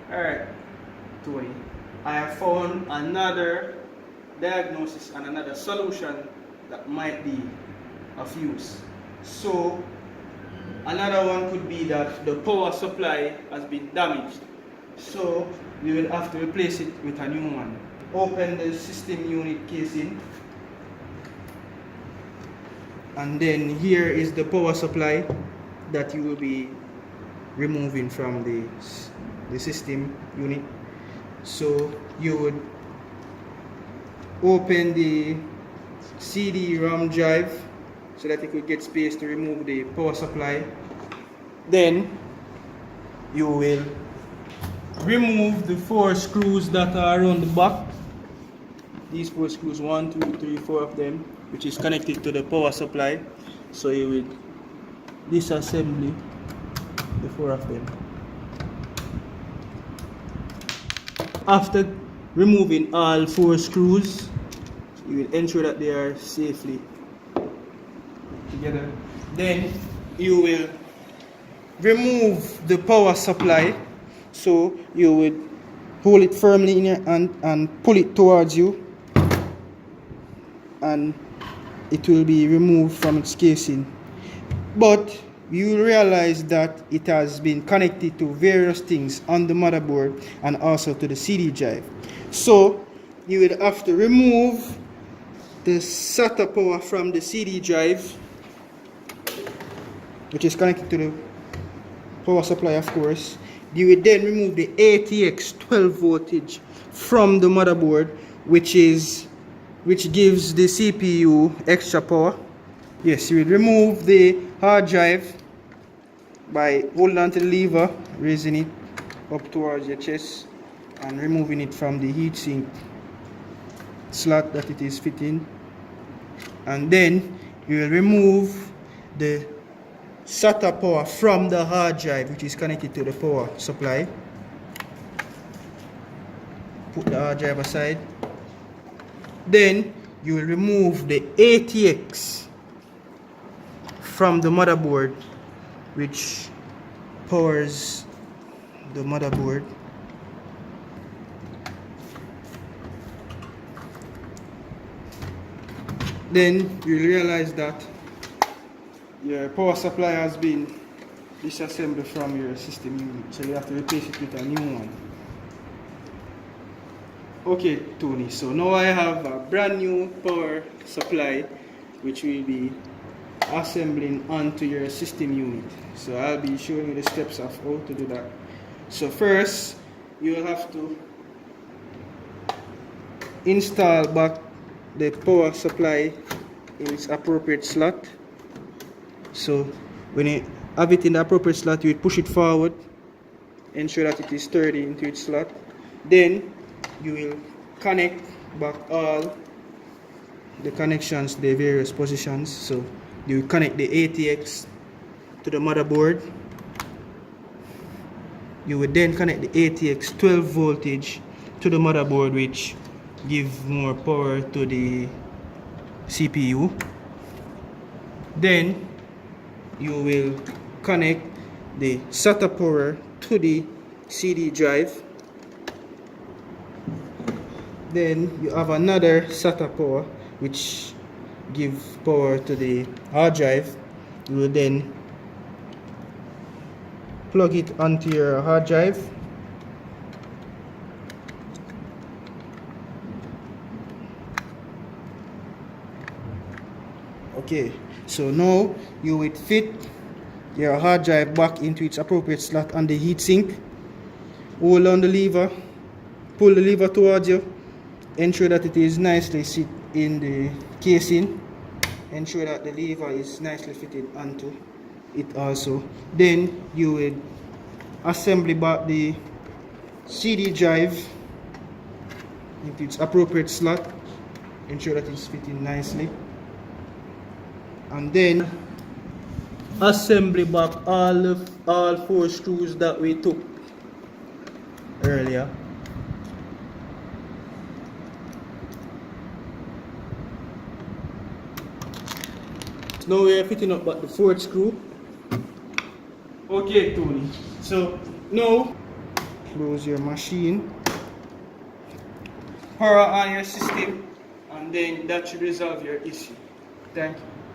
Alright, Tony. I have found another diagnosis and another solution that might be of use. So, another one could be that the power supply has been damaged. So, we will have to replace it with a new one. Open the system unit casing. And then here is the power supply that you will be removing from the system unit. So you would open the CD-ROM drive so that you could get space to remove the power supply. Then you will remove the 4 screws that are around the back. These 4 screws, 1, 2, 3, 4 of them, which is connected to the power supply. So you will disassemble the 4 of them. After removing all 4 screws, you will ensure that they are safely together. Then you will remove the power supply. So you would hold it firmly in your hand and pull it towards you, and it will be removed from its casing. But you will realize that it has been connected to various things on the motherboard and also to the CD drive. So you will have to remove the SATA power from the CD drive, which is connected to the power supply, of course. You will then remove the ATX 12 voltage from the motherboard, which gives the CPU extra power. Yes, you will remove the hard drive by holding onto the lever, raising it up towards your chest and removing it from the heatsink slot that it is fitting. And then you will remove the SATA power from the hard drive, which is connected to the power supply. Put the hard drive aside. Then you will remove the ATX from the motherboard, which powers the motherboard. Then you realize that your power supply has been disassembled from your system unit, so you have to replace it with a new one. Okay, Tony, so now I have a brand new power supply which will be assembling onto your system unit. So I'll be showing you the steps of how to do that. So first, you will have to install back the power supply in its appropriate slot. So when you have it in the appropriate slot, you will push it forward, ensure that it is sturdy into its slot. Then you will connect back all the connections to the various positions. So you will connect the ATX to the motherboard. You will then connect the ATX 12 voltage to the motherboard, which gives more power to the CPU. Then you will connect the SATA power to the CD drive. Then you have another SATA power which gives power to the hard drive. You will then plug it onto your hard drive. Okay, so now you will fit your hard drive back into its appropriate slot on the heatsink. Hold on the lever, pull the lever towards you, ensure that it is nicely sit in the casing, ensure that the lever is nicely fitted onto it also. Then you will assemble back the CD drive into its appropriate slot, ensure that it's fitting nicely, and then assembly back all 4 screws that we took earlier. Now we are fitting up back the 4th screw. Okay, Tony. So now close your machine, power on your system, and then that should resolve your issue. Thank you.